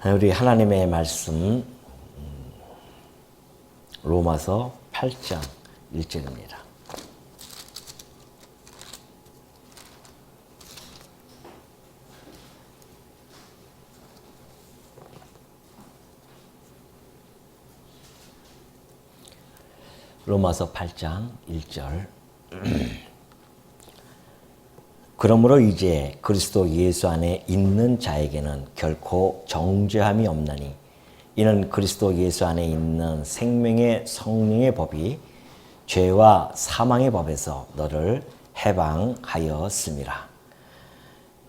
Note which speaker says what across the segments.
Speaker 1: 우리 하나님의 말씀 로마서 8장 1절입니다. 로마서 8장 1절. 그러므로 이제 그리스도 예수 안에 있는 자에게는 결코 정죄함이 없나니 이는 그리스도 예수 안에 있는 생명의 성령의 법이 죄와 사망의 법에서 너를 해방하였음이라.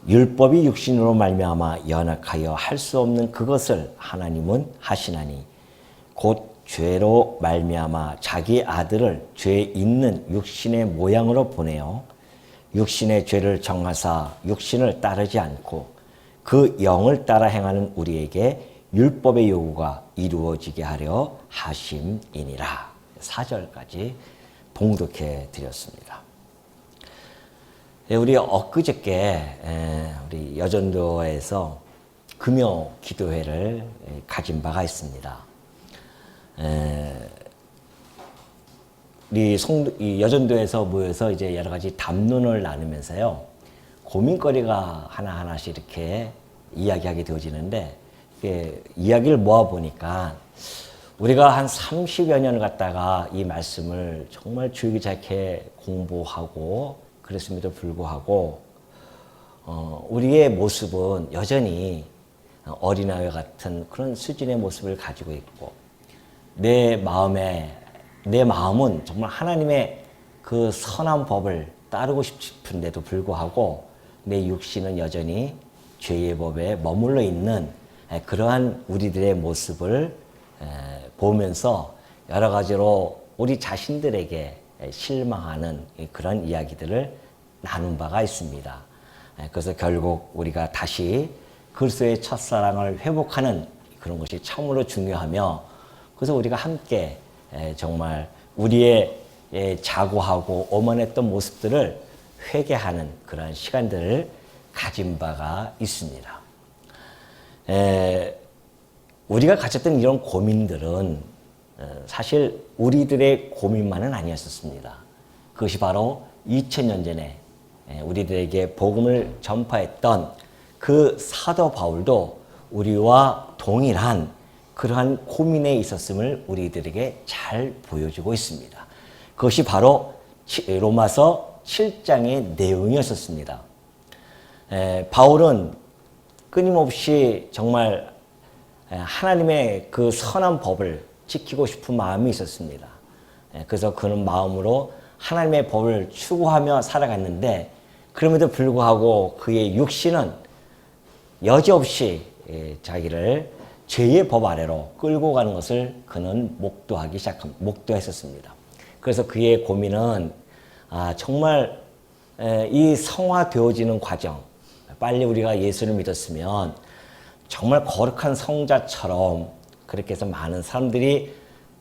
Speaker 1: 율법이 육신으로 말미암아 연약하여 할 수 없는 그것을 하나님은 하시나니 곧 죄로 말미암아 자기 아들을 죄 있는 육신의 모양으로 보내어 육신의 죄를 정하사 육신을 따르지 않고 그 영을 따라 행하는 우리에게 율법의 요구가 이루어지게 하려 하심이니라. 4절까지 봉독해 드렸습니다. 우리 엊그저께 우리 여전도에서 금요 기도회를 가진 바가 있습니다. 우리 여전도에서 모여서 이제 여러 가지 담론을 나누면서요, 고민거리가 하나하나씩 이렇게 이야기하게 되어지는데, 이야기를 모아보니까 우리가 한 30여 년을 갖다가 이 말씀을 정말 주의깊게 공부하고 그랬음에도 불구하고, 우리의 모습은 여전히 어린아이와 같은 그런 수준의 모습을 가지고 있고, 내 마음은 정말 하나님의 그 선한 법을 따르고 싶은데도 불구하고 내 육신은 여전히 죄의 법에 머물러 있는 그러한 우리들의 모습을 보면서 여러 가지로 우리 자신들에게 실망하는 그런 이야기들을 나눈 바가 있습니다. 그래서 결국 우리가 다시 그리스도의 첫사랑을 회복하는 그런 것이 참으로 중요하며, 그래서 우리가 함께 정말 우리의 자고하고 오만했던 모습들을 회개하는 그런 시간들을 가진 바가 있습니다. 우리가 가졌던 이런 고민들은 사실 우리들의 고민만은 아니었습니다. 그것이 바로 2000년 전에 우리들에게 복음을 전파했던 그 사도 바울도 우리와 동일한 그러한 고민에 있었음을 우리들에게 잘 보여주고 있습니다. 그것이 바로 로마서 7장의 내용이었습니다. 바울은 끊임없이 정말 하나님의 그 선한 법을 지키고 싶은 마음이 있었습니다. 그래서 그런 마음으로 하나님의 법을 추구하며 살아갔는데, 그럼에도 불구하고 그의 육신은 여지없이 자기를 죄의 법 아래로 끌고 가는 것을 그는 목도했었습니다. 그래서 그의 고민은 정말 이 성화되어지는 과정, 빨리 우리가 예수를 믿었으면 정말 거룩한 성자처럼 그렇게 해서 많은 사람들이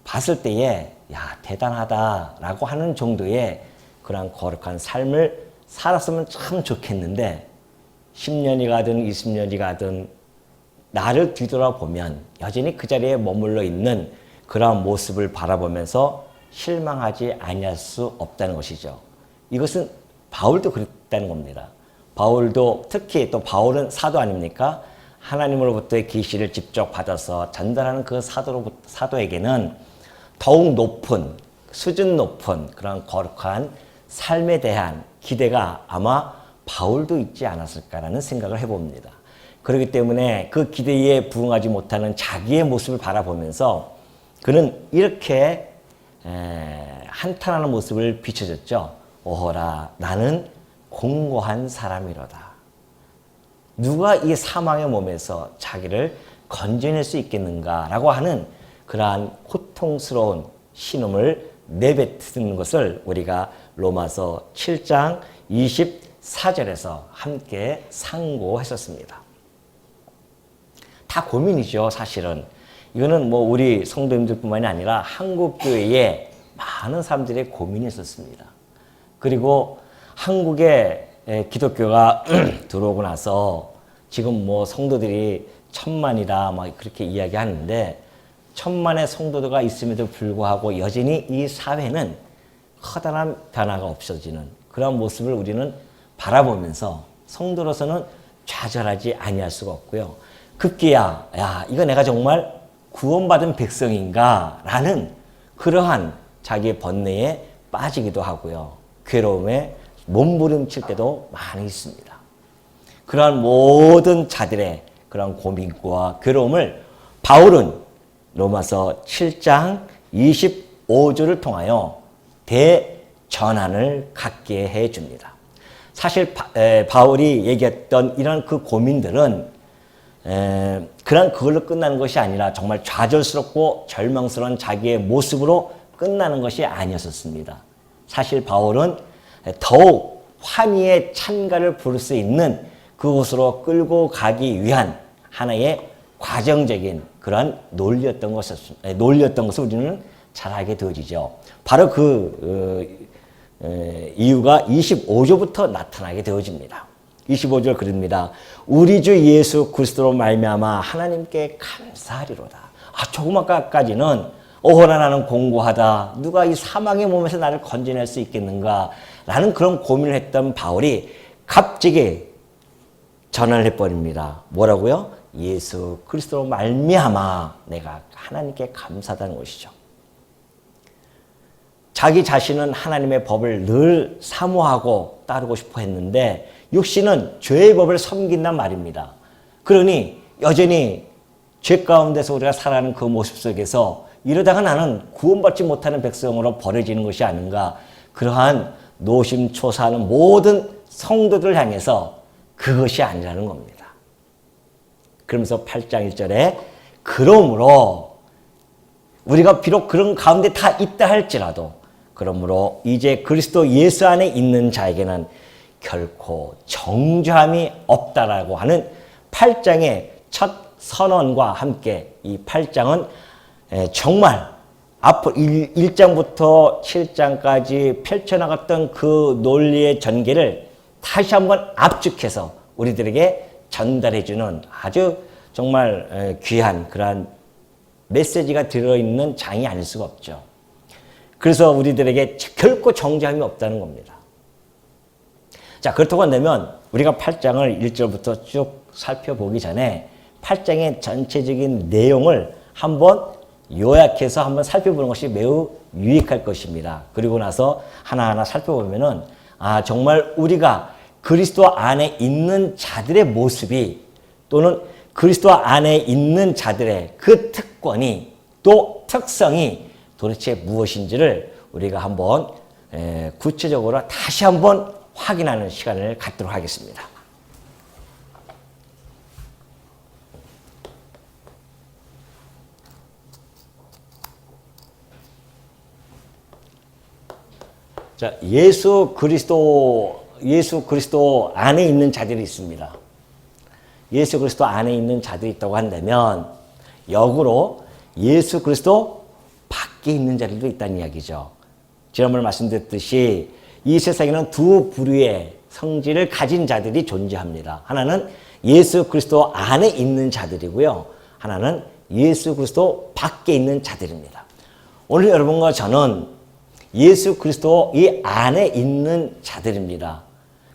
Speaker 1: 봤을 때에 야, 대단하다라고 하는 정도의 그런 거룩한 삶을 살았으면 참 좋겠는데, 10년이 가든 20년이 가든 나를 뒤돌아보면 여전히 그 자리에 머물러 있는 그러한 모습을 바라보면서 실망하지 아니할 수 없다는 것이죠. 이것은 바울도 그랬다는 겁니다. 바울도, 특히 또 바울은 사도 아닙니까? 하나님으로부터의 계시를 직접 받아서 전달하는 그 사도에게는 더욱 높은, 수준 높은 그런 거룩한 삶에 대한 기대가 아마 바울도 있지 않았을까라는 생각을 해봅니다. 그렇기 때문에 그 기대에 부응하지 못하는 자기의 모습을 바라보면서 그는 이렇게 한탄하는 모습을 비춰줬죠. 오호라, 나는 공고한 사람이로다. 누가 이 사망의 몸에서 자기를 건져낼 수 있겠는가라고 하는 그러한 고통스러운 신음을 내뱉는 것을 우리가 로마서 7장 24절에서 함께 상고했었습니다. 다 고민이죠, 사실은. 이거는 뭐 우리 성도님들뿐만이 아니라 한국교회에 많은 사람들의 고민이 있었습니다. 그리고 한국에 기독교가 들어오고 나서 지금 뭐 성도들이 천만이다 막 그렇게 이야기하는데 천만의 성도가 있음에도 불구하고 여전히 이 사회는 커다란 변화가 없어지는 그런 모습을 우리는 바라보면서 성도로서는 좌절하지 아니할 수가 없고요. 급기야 야 이거 내가 정말 구원받은 백성인가 라는 그러한 자기의 번뇌에 빠지기도 하고요. 괴로움에 몸부림칠 때도 많이 있습니다. 그러한 모든 자들의 그런 고민과 괴로움을 바울은 로마서 7장 25절을 통하여 대전환을 갖게 해줍니다. 사실 바울이 얘기했던 이런 그 고민들은 그냥 그걸로 끝나는 것이 아니라 정말 좌절스럽고 절망스러운 자기의 모습으로 끝나는 것이 아니었습니다. 사실 바울은 더욱 환희의 찬가를 부를 수 있는 그곳으로 끌고 가기 위한 하나의 과정적인 그런 논리였던 것을 우리는 잘 알게 되어지죠. 바로 이유가 25절부터 나타나게 되어집니다. 25절 그럽니다. 우리 주 예수 그리스도로 말미암아 하나님께 감사하리로다. 조그마까지는 어허나 나는 공고하다. 누가 이 사망의 몸에서 나를 건져낼 수 있겠는가? 라는 그런 고민을 했던 바울이 갑자기 전환을 해버립니다. 뭐라고요? 예수 그리스도로 말미암아 내가 하나님께 감사하다는 것이죠. 자기 자신은 하나님의 법을 늘 사모하고 따르고 싶어 했는데 육신은 죄의 법을 섬긴단 말입니다. 그러니 여전히 죄 가운데서 우리가 살아가는 그 모습 속에서 이러다가 나는 구원받지 못하는 백성으로 버려지는 것이 아닌가. 그러한 노심초사하는 모든 성도들을 향해서 그것이 아니라는 겁니다. 그러면서 8장 1절에 그러므로 우리가 비록 그런 가운데 다 있다 할지라도 그러므로 이제 그리스도 예수 안에 있는 자에게는 결코 정죄함이 없다라고 하는 8장의 첫 선언과 함께 이 8장은 정말 앞으로 1장부터 7장까지 펼쳐나갔던 그 논리의 전개를 다시 한번 압축해서 우리들에게 전달해주는 아주 정말 귀한 그러한 메시지가 들어있는 장이 아닐 수가 없죠. 그래서 우리들에게 결코 정죄함이 없다는 겁니다. 자, 그렇다고 한다면 우리가 8장을 1절부터 쭉 살펴보기 전에 8장의 전체적인 내용을 한번 요약해서 한번 살펴보는 것이 매우 유익할 것입니다. 그리고 나서 하나하나 살펴보면은 정말 우리가 그리스도 안에 있는 자들의 모습이 또는 그리스도 안에 있는 자들의 그 특권이 또 특성이 도대체 무엇인지를 우리가 한번 구체적으로 다시 한번 확인하는 시간을 갖도록 하겠습니다. 자, 예수 그리스도 안에 있는 자들이 있습니다. 예수 그리스도 안에 있는 자들이 있다고 한다면 역으로 예수 그리스도 밖에 있는 자들도 있다는 이야기죠. 지난번에 말씀드렸듯이 이 세상에는 두 부류의 성질을 가진 자들이 존재합니다. 하나는 예수 그리스도 안에 있는 자들이고요. 하나는 예수 그리스도 밖에 있는 자들입니다. 오늘 여러분과 저는 예수 그리스도 이 안에 있는 자들입니다.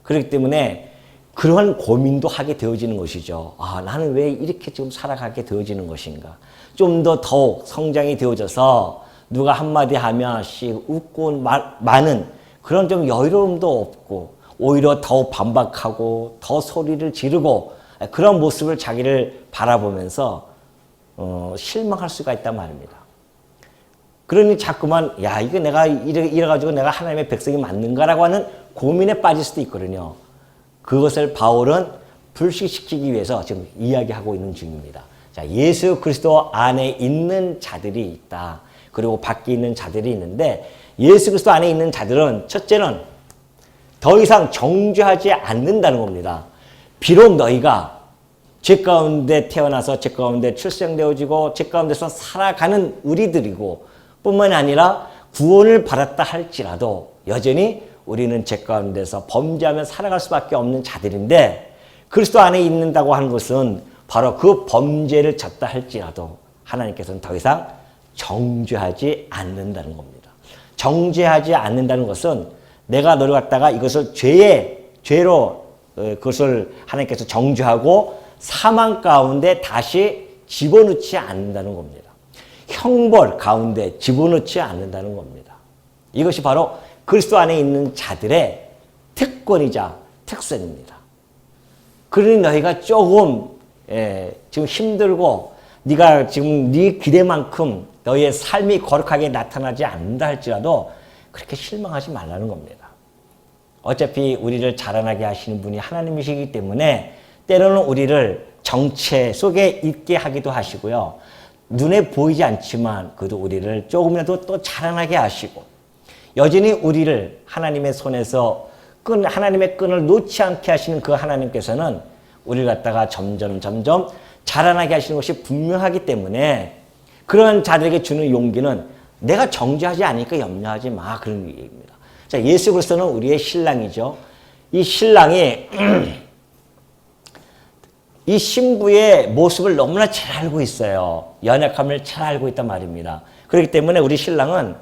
Speaker 1: 그렇기 때문에 그러한 고민도 하게 되어지는 것이죠. 나는 왜 이렇게 지금 살아가게 되어지는 것인가. 좀 더 더욱 성장이 되어져서 누가 한마디 하면 웃고 많은 그런 좀 여유로움도 없고 오히려 더 반박하고 더 소리를 지르고 그런 모습을 자기를 바라보면서 실망할 수가 있단 말입니다. 그러니 자꾸만 이거 내가 이래가지고 내가 하나님의 백성이 맞는가라고 하는 고민에 빠질 수도 있거든요. 그것을 바울은 불식시키기 위해서 지금 이야기하고 있는 중입니다. 자, 예수 그리스도 안에 있는 자들이 있다. 그리고 밖에 있는 자들이 있는데 예수 그리스도 안에 있는 자들은 첫째는 더 이상 정죄하지 않는다는 겁니다. 비록 너희가 죄 가운데 태어나서 죄 가운데 출생되어지고 죄 가운데서 살아가는 우리들이고 뿐만이 아니라 구원을 받았다 할지라도 여전히 우리는 죄 가운데서 범죄하며 살아갈 수밖에 없는 자들인데 그리스도 안에 있는다고 하는 것은 바로 그 범죄를 졌다 할지라도 하나님께서는 더 이상 정죄하지 않는다는 겁니다. 정죄하지 않는다는 것은 내가 너를 갖다가 이것을 죄로 그것을 하나님께서 정죄하고 사망 가운데 다시 집어넣지 않는다는 겁니다. 형벌 가운데 집어넣지 않는다는 겁니다. 이것이 바로 그리스도 안에 있는 자들의 특권이자 특권입니다. 그러니 너희가 조금 지금 힘들고 네가 지금 네 기대만큼 너희의 삶이 거룩하게 나타나지 않는다 할지라도 그렇게 실망하지 말라는 겁니다. 어차피 우리를 자라나게 하시는 분이 하나님이시기 때문에 때로는 우리를 정체 속에 있게 하기도 하시고요. 눈에 보이지 않지만 그래도 우리를 조금이라도 또 자라나게 하시고 여전히 우리를 하나님의 손에서 하나님의 끈을 놓지 않게 하시는 그 하나님께서는 우리를 갖다가 점점 자라나게 하시는 것이 분명하기 때문에 그런 자들에게 주는 용기는 내가 정죄하지 않으니까 염려하지 마, 그런 얘기입니다. 자, 예수 그리스도는 우리의 신랑이죠. 이 신랑이 이 신부의 모습을 너무나 잘 알고 있어요. 연약함을 잘 알고 있단 말입니다. 그렇기 때문에 우리 신랑은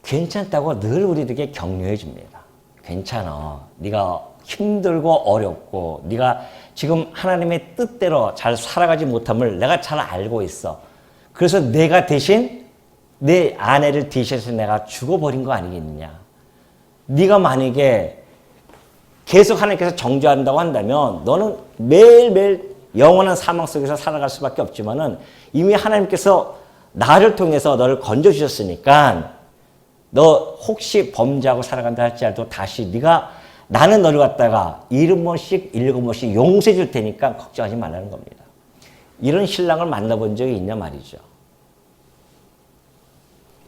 Speaker 1: 괜찮다고 늘 우리들에게 격려해 줍니다. 괜찮아. 네가 힘들고 어렵고 네가 지금 하나님의 뜻대로 잘 살아가지 못함을 내가 잘 알고 있어. 그래서 내가 대신 내 아내를 대신해서 내가 죽어버린 거 아니겠느냐. 네가 만약에 계속 하나님께서 정죄한다고 한다면 너는 매일매일 영원한 사망 속에서 살아갈 수밖에 없지만은 이미 하나님께서 나를 통해서 너를 건져주셨으니까 너 혹시 범죄하고 살아간다 할지라도 다시 네가 나는 너를 갖다가 7번씩 7번씩 용서해 줄 테니까 걱정하지 말라는 겁니다. 이런 신랑을 만나본 적이 있냐 말이죠.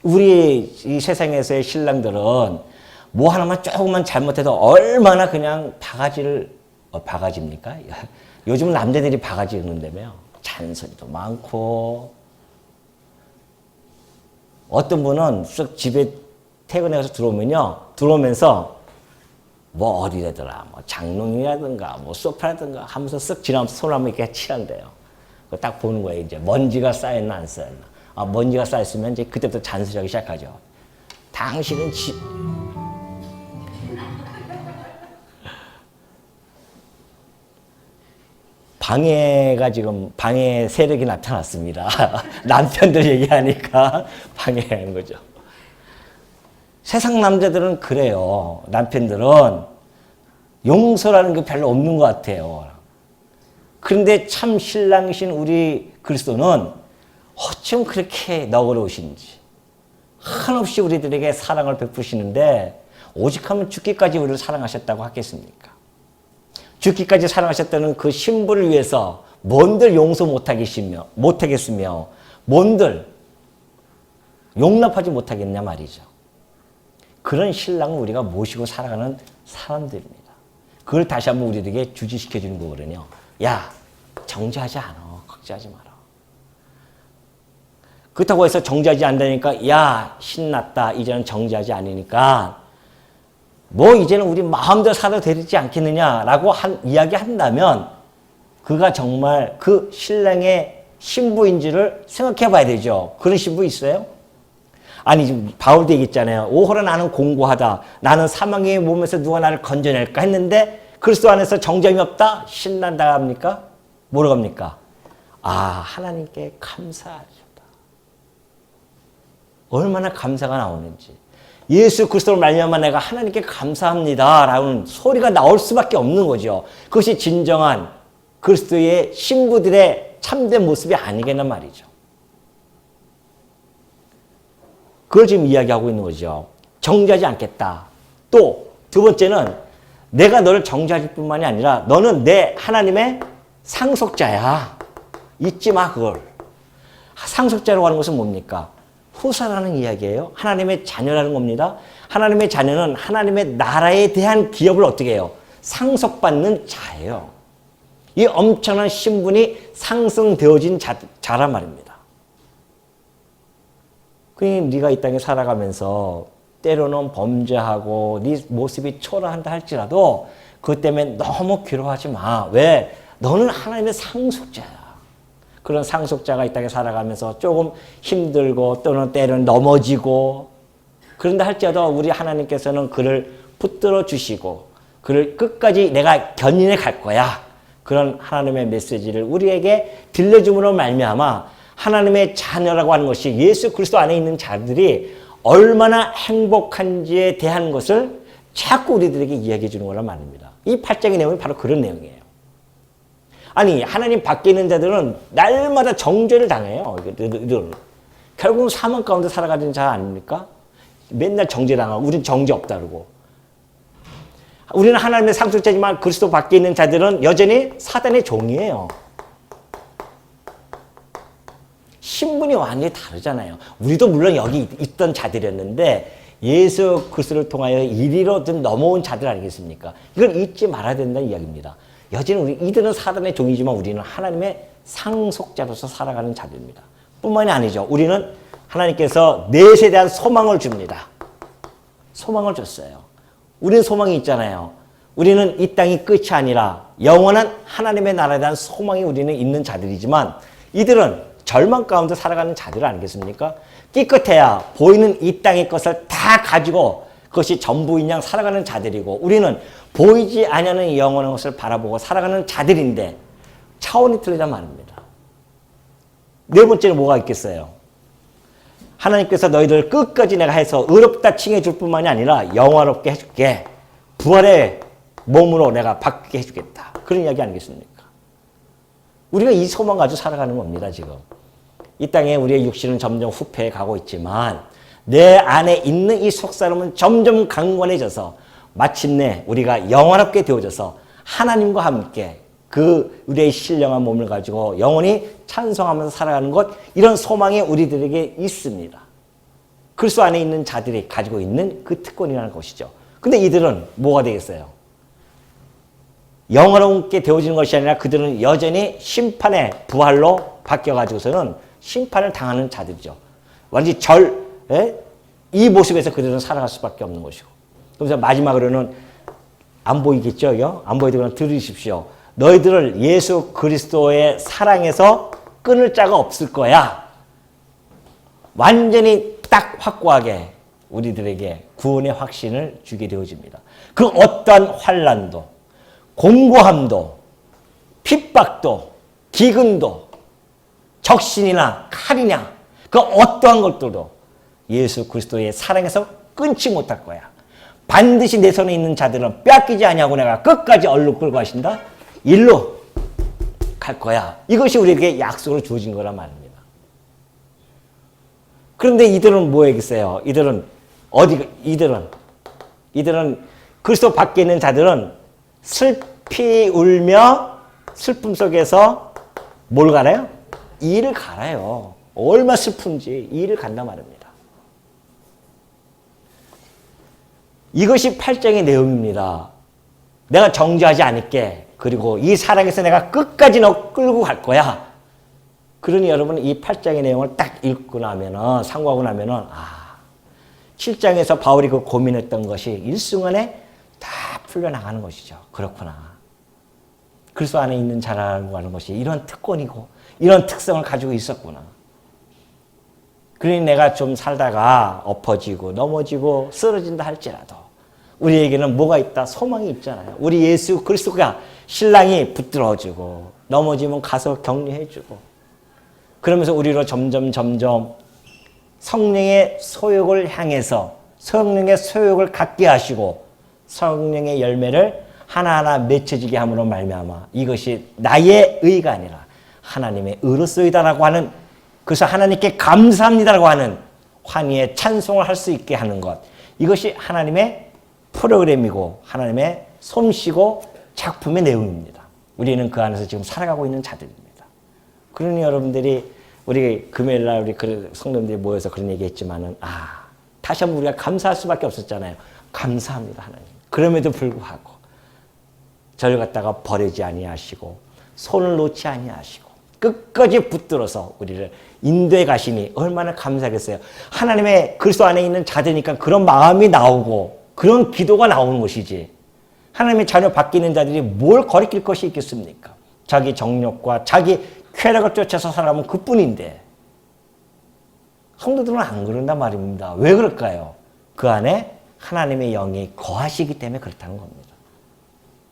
Speaker 1: 우리 이 세상에서의 신랑들은 뭐 하나만 조금만 잘못해도 얼마나 그냥 바가지입니까? 요즘은 남자들이 바가지 있는다며요. 잔소리도 많고 어떤 분은 쓱 집에 퇴근해서 들어오면서 뭐 어디라더라, 뭐 장롱이라든가, 뭐 소파라든가 하면서 쓱 지나면서 손을 한번 이렇게 칠한대요. 그거 딱 보는 거예요, 이제. 먼지가 쌓였나, 안 쌓였나. 아, 먼지가 쌓였으면 이제 그때부터 잔소리하기 시작하죠. 당신은 방해 세력이 나타났습니다. 남편들 얘기하니까 방해하는 거죠. 세상 남자들은 그래요. 남편들은 용서라는 게 별로 없는 것 같아요. 그런데 참 신랑이신 우리 그리스도는 어쩜 그렇게 너그러우신지 한없이 우리들에게 사랑을 베푸시는데 오직 하면 죽기까지 우리를 사랑하셨다고 하겠습니까? 죽기까지 사랑하셨다는 그 신부를 위해서 뭔들 용서 못하겠으며 뭔들 용납하지 못하겠냐 말이죠. 그런 신랑을 우리가 모시고 살아가는 사람들입니다. 그걸 다시 한번 우리에게 주지시켜 주는 거거든요. 야, 정죄하지 않아. 걱정하지 마라. 그렇다고 해서 정죄하지 않다니까 야, 신났다. 이제는 정죄하지 않으니까 뭐 이제는 우리 마음대로 살아도 되지 않겠느냐라고 이야기한다면 그가 정말 그 신랑의 신부인지를 생각해 봐야 되죠. 그런 신부 있어요? 아니 지금 바울도 얘기했잖아요. 오호라 나는 공고하다. 나는 사망의 몸에서 누가 나를 건져낼까 했는데 그리스도 안에서 정죄함이 없다? 신난다 합니까? 뭐라고 합니까? 아, 하나님께 감사하셨다. 얼마나 감사가 나오는지. 예수 그리스도를 말미암아 내가 하나님께 감사합니다 라는 소리가 나올 수밖에 없는 거죠. 그것이 진정한 그리스도의 신부들의 참된 모습이 아니겠나 말이죠. 그걸 지금 이야기하고 있는 거죠. 정죄하지 않겠다. 또 두 번째는 내가 너를 정죄할 뿐만이 아니라 너는 내 하나님의 상속자야. 잊지 마 그걸. 상속자라고 하는 것은 뭡니까? 후사라는 이야기예요. 하나님의 자녀라는 겁니다. 하나님의 자녀는 하나님의 나라에 대한 기업을 어떻게 해요? 상속받는 자예요. 이 엄청난 신분이 상승되어진 자란 말입니다. 그러니 네가 이 땅에 살아가면서 때로는 범죄하고 네 모습이 초라한다 할지라도 그것 때문에 너무 괴로워하지 마. 왜? 너는 하나님의 상속자야. 그런 상속자가 이 땅에 살아가면서 조금 힘들고 또는 때로는 넘어지고 그런다 할지라도 우리 하나님께서는 그를 붙들어 주시고 그를 끝까지 내가 견인해 갈 거야. 그런 하나님의 메시지를 우리에게 들려줌으로 말미암아 하나님의 자녀라고 하는 것이 예수 그리스도 안에 있는 자들이 얼마나 행복한지에 대한 것을 자꾸 우리들에게 이야기해 주는 거란 말입니다. 이 8장의 내용이 바로 그런 내용이에요. 아니 하나님 밖에 있는 자들은 날마다 정죄를 당해요. 결국은 사망 가운데 살아가는 자 아닙니까? 맨날 정죄당하고 우리는 정죄 없다 그러고 우리는 하나님의 상속자지만 그리스도 밖에 있는 자들은 여전히 사단의 종이에요. 신분이 완전히 다르잖아요. 우리도 물론 여기 있던 자들이었는데 예수 그리스도를 통하여 이리로 넘어온 자들 아니겠습니까? 이걸 잊지 말아야 된다는 이야기입니다. 여전히 이들은 사단의 종이지만 우리는 하나님의 상속자로서 살아가는 자들입니다. 뿐만이 아니죠. 우리는 하나님께서 넷에 대한 소망을 줍니다. 소망을 줬어요. 우리는 소망이 있잖아요. 우리는 이 땅이 끝이 아니라 영원한 하나님의 나라에 대한 소망이 우리는 있는 자들이지만 이들은 절망 가운데 살아가는 자들 아니겠습니까? 끼끗해야 보이는 이 땅의 것을 다 가지고 그것이 전부인 양 살아가는 자들이고 우리는 보이지 않는 영원한 것을 바라보고 살아가는 자들인데 차원이 틀리다 말입니다. 네 번째는 뭐가 있겠어요? 하나님께서 너희들 끝까지 내가 해서 의롭다 칭해 줄 뿐만이 아니라 영화롭게 해줄게. 부활의 몸으로 내가 바뀌게 해주겠다. 그런 이야기 아니겠습니까? 우리가 이 소망 가지고 살아가는 겁니다, 지금. 이 땅에 우리의 육신은 점점 후패해 가고 있지만 내 안에 있는 이 속사람은 점점 강건해져서 마침내 우리가 영화롭게 되어져서 하나님과 함께 그 우리의 신령한 몸을 가지고 영원히 찬송하면서 살아가는 것 이런 소망이 우리들에게 있습니다. 그리스도 안에 있는 자들이 가지고 있는 그 특권이라는 것이죠. 근데 이들은 뭐가 되겠어요? 영화롭게 되어지는 것이 아니라 그들은 여전히 심판의 부활로 바뀌어가지고서는 심판을 당하는 자들이죠. 완전히 이 모습에서 그들은 살아갈 수밖에 없는 것이고. 그래서 마지막으로는 안 보이겠죠? 안 보이도 그냥 들으십시오. 너희들을 예수 그리스도의 사랑에서 끊을 자가 없을 거야. 완전히 딱 확고하게 우리들에게 구원의 확신을 주게 되어집니다. 그 어떠한 환난도, 공고함도, 핍박도, 기근도, 적신이나 칼이냐 그 어떠한 것들도 예수 그리스도의 사랑에서 끊지 못할 거야. 반드시 내 손에 있는 자들은 빼앗기지 아니하고 내가 끝까지 얼룩 끌고 가신다. 일로 갈 거야. 이것이 우리에게 약속으로 주어진 거란 말입니다. 그런데 이들은 뭐겠어요? 이들은 그리스도 밖에 있는 자들은 슬피 울며 슬픔 속에서 뭘 갈아요? 이를 갈아요. 얼마나 슬픈지 이를 간단 말입니다. 이것이 8장의 내용입니다. 내가 정죄하지 않을게. 그리고 이 사랑에서 내가 끝까지 너 끌고 갈 거야. 그러니 여러분 이 8장의 내용을 딱 읽고 나면은 상고하고 나면은 7장에서 바울이 그 고민했던 것이 일순간에 다 풀려나가는 것이죠. 그렇구나. 그리스도 안에 있는 자라고 하는 것이 이런 특권이고 이런 특성을 가지고 있었구나. 그러니 내가 좀 살다가 엎어지고 넘어지고 쓰러진다 할지라도 우리에게는 뭐가 있다? 소망이 있잖아요. 우리 예수 그리스도가 신랑이 붙들어주고 넘어지면 가서 격려해주고 그러면서 우리로 점점 성령의 소욕을 향해서 성령의 소욕을 갖게 하시고 성령의 열매를 하나하나 맺혀지게 함으로 말미암아 이것이 나의 의가 아니라 하나님의 의로소이다라고 하는 그래서 하나님께 감사합니다라고 하는 환희의 찬송을 할 수 있게 하는 것 이것이 하나님의 프로그램이고 하나님의 솜씨고 작품의 내용입니다. 우리는 그 안에서 지금 살아가고 있는 자들입니다. 그러니 여러분들이 우리 금요일날 우리 성도님들이 모여서 그런 얘기했지만은 다시 한번 우리가 감사할 수밖에 없었잖아요. 감사합니다 하나님. 그럼에도 불구하고 저를 갖다가 버리지 아니하시고 손을 놓지 아니하시고 끝까지 붙들어서 우리를 인도해 가시니 얼마나 감사하겠어요. 하나님의 그리스도 안에 있는 자들이니까 그런 마음이 나오고 그런 기도가 나오는 것이지 하나님의 자녀 밖에 있는 자들이 뭘 거리낄 것이 있겠습니까? 자기 정욕과 자기 쾌락을 쫓아서 살아가면 그뿐인데 성도들은 안 그런단 말입니다. 왜 그럴까요? 그 안에 하나님의 영이 거하시기 때문에 그렇다는 겁니다.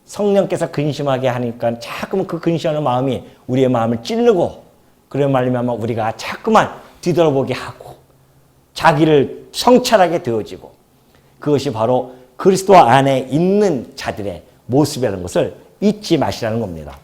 Speaker 1: 성령께서 근심하게 하니까 자꾸만 그 근심하는 마음이 우리의 마음을 찌르고 그런 말이면 우리가 자꾸만 뒤돌아보게 하고 자기를 성찰하게 되어지고 그것이 바로 그리스도 안에 있는 자들의 모습이라는 것을 잊지 마시라는 겁니다.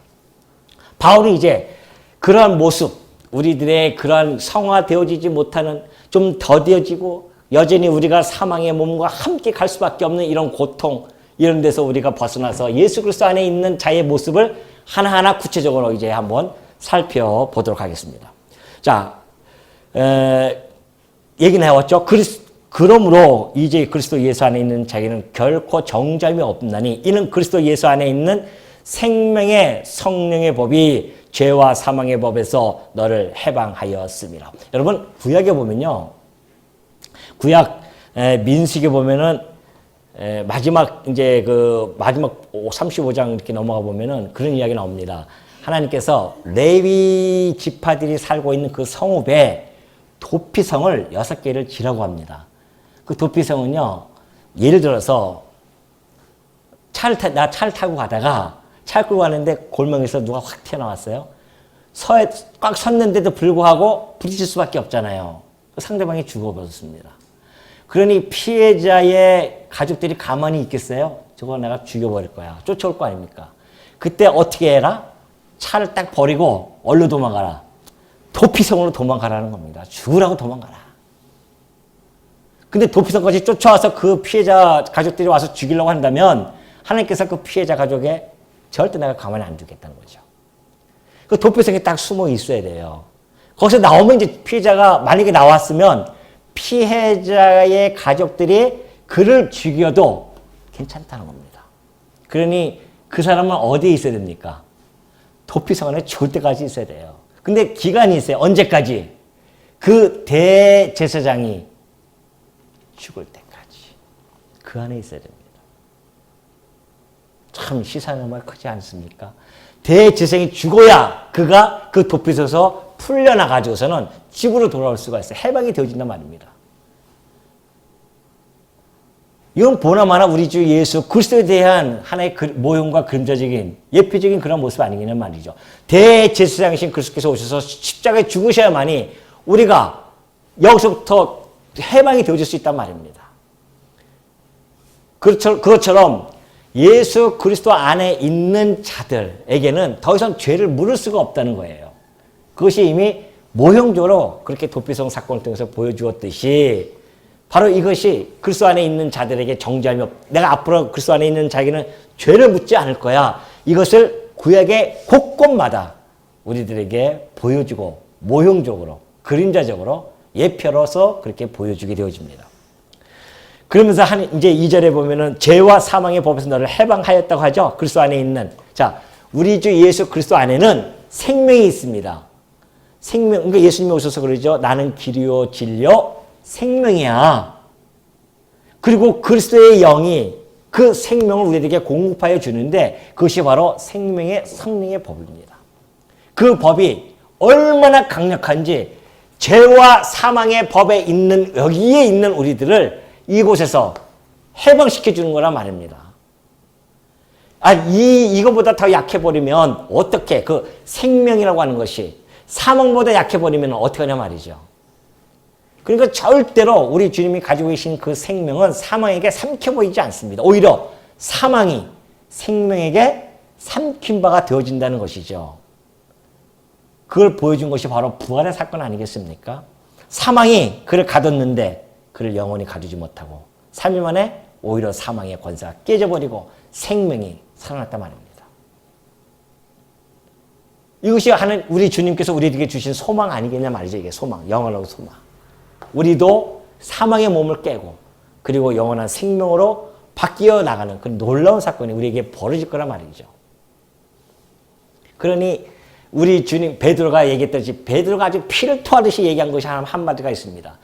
Speaker 1: 바울이 이제 그러한 모습, 우리들의 그러한 성화되어지지 못하는 좀 더뎌지고 여전히 우리가 사망의 몸과 함께 갈 수밖에 없는 이런 고통, 이런 데서 우리가 벗어나서 예수 그리스도 안에 있는 자의 모습을 하나하나 구체적으로 이제 한번 살펴보도록 하겠습니다. 자, 얘기는 해왔죠. 그러므로 이제 그리스도 예수 안에 있는 자에게는 결코 정죄함이 없나니 이는 그리스도 예수 안에 있는 생명의 성령의 법이 죄와 사망의 법에서 너를 해방하였습니다. 여러분 구약에 보면요, 구약 민수기에 보면은 마지막 이제 그 마지막 35장 이렇게 넘어가 보면은 그런 이야기 나옵니다. 하나님께서 레위 지파들이 살고 있는 그 성읍에 도피성을 6개를 지라고 합니다. 그 도피성은요, 예를 들어서 나 차를 타고 가다가 차를 끌고 가는데 골목에서 누가 확 튀어나왔어요. 서에 꽉 섰는데도 불구하고 부딪힐 수밖에 없잖아요. 상대방이 죽어버렸습니다. 그러니 피해자의 가족들이 가만히 있겠어요? 저거 내가 죽여버릴 거야. 쫓아올 거 아닙니까? 그때 어떻게 해라? 차를 딱 버리고 얼른 도망가라. 도피성으로 도망가라는 겁니다. 죽으라고 도망가라. 근데 도피성까지 쫓아와서 그 피해자 가족들이 와서 죽이려고 한다면 하나님께서 그 피해자 가족에 절대 내가 가만히 안 두겠다는 거죠. 그 도피성에 딱 숨어 있어야 돼요. 거기서 나오면 이제 피해자가 만약에 나왔으면 피해자의 가족들이 그를 죽여도 괜찮다는 겁니다. 그러니 그 사람은 어디에 있어야 됩니까? 도피성 안에 죽을 때까지 있어야 돼요. 근데 기간이 있어요. 언제까지? 그 대제사장이 죽을 때까지 그 안에 있어야 됩니다. 참 시사하는 말 크지 않습니까? 대제사장이 죽어야 그가 그 도피소에서 풀려나가지고서는 집으로 돌아올 수가 있어요. 해방이 되어진단 말입니다. 이건 보나마나 우리 주 예수 그리스도에 대한 하나의 모형과 그림자적인 예표적인 그런 모습 아니겠냐 말이죠. 대제사장이신 그리스도께서 오셔서 십자가에 죽으셔야만이 우리가 여기서부터 해방이 되어질 수 있단 말입니다. 그것처럼 예수 그리스도 안에 있는 자들에게는 더 이상 죄를 물을 수가 없다는 거예요. 그것이 이미 모형적으로 그렇게 도피성 사건을 통해서 보여주었듯이 바로 이것이 그리스도 안에 있는 자들에게 정죄함이 내가 앞으로 그리스도 안에 있는 자에게는 죄를 묻지 않을 거야. 이것을 구약의 곳곳마다 우리들에게 보여주고 모형적으로 그림자적으로 예표로서 그렇게 보여주게 되어집니다. 그러면서 이제 2절에 보면은 죄와 사망의 법에서 너를 해방하였다고 하죠. 그리스도 안에 있는. 자, 우리 주 예수 그리스도 안에는 생명이 있습니다. 생명, 그러니까 예수님이 오셔서 그러죠. 나는 길이요, 진리요, 생명이야. 그리고 그리스도의 영이 그 생명을 우리에게 공급하여 주는데 그것이 바로 생명의 성령의 법입니다. 그 법이 얼마나 강력한지 죄와 사망의 법에 있는 여기에 있는 우리들을 이곳에서 해방시켜 주는 거란 말입니다. 이거보다 더 약해버리면 어떻게 그 생명이라고 하는 것이 사망보다 약해버리면 어떻게 하냐 말이죠. 그러니까 절대로 우리 주님이 가지고 계신 그 생명은 사망에게 삼켜 보이지 않습니다. 오히려 사망이 생명에게 삼킨 바가 되어진다는 것이죠. 그걸 보여준 것이 바로 부활의 사건 아니겠습니까? 사망이 그를 가뒀는데 그를 영원히 가두지 못하고 3일 만에 오히려 사망의 권세가 깨져버리고 생명이 살아났단 말입니다. 이것이 우리 주님께서 우리에게 주신 소망 아니겠냐 말이죠. 이게 소망, 영원한 소망. 우리도 사망의 몸을 깨고 그리고 영원한 생명으로 바뀌어 나가는 그 놀라운 사건이 우리에게 벌어질 거란 말이죠. 그러니 우리 주님 베드로가 얘기했듯이 베드로가 아주 피를 토하듯이 얘기한 것이 한마디가 있습니다.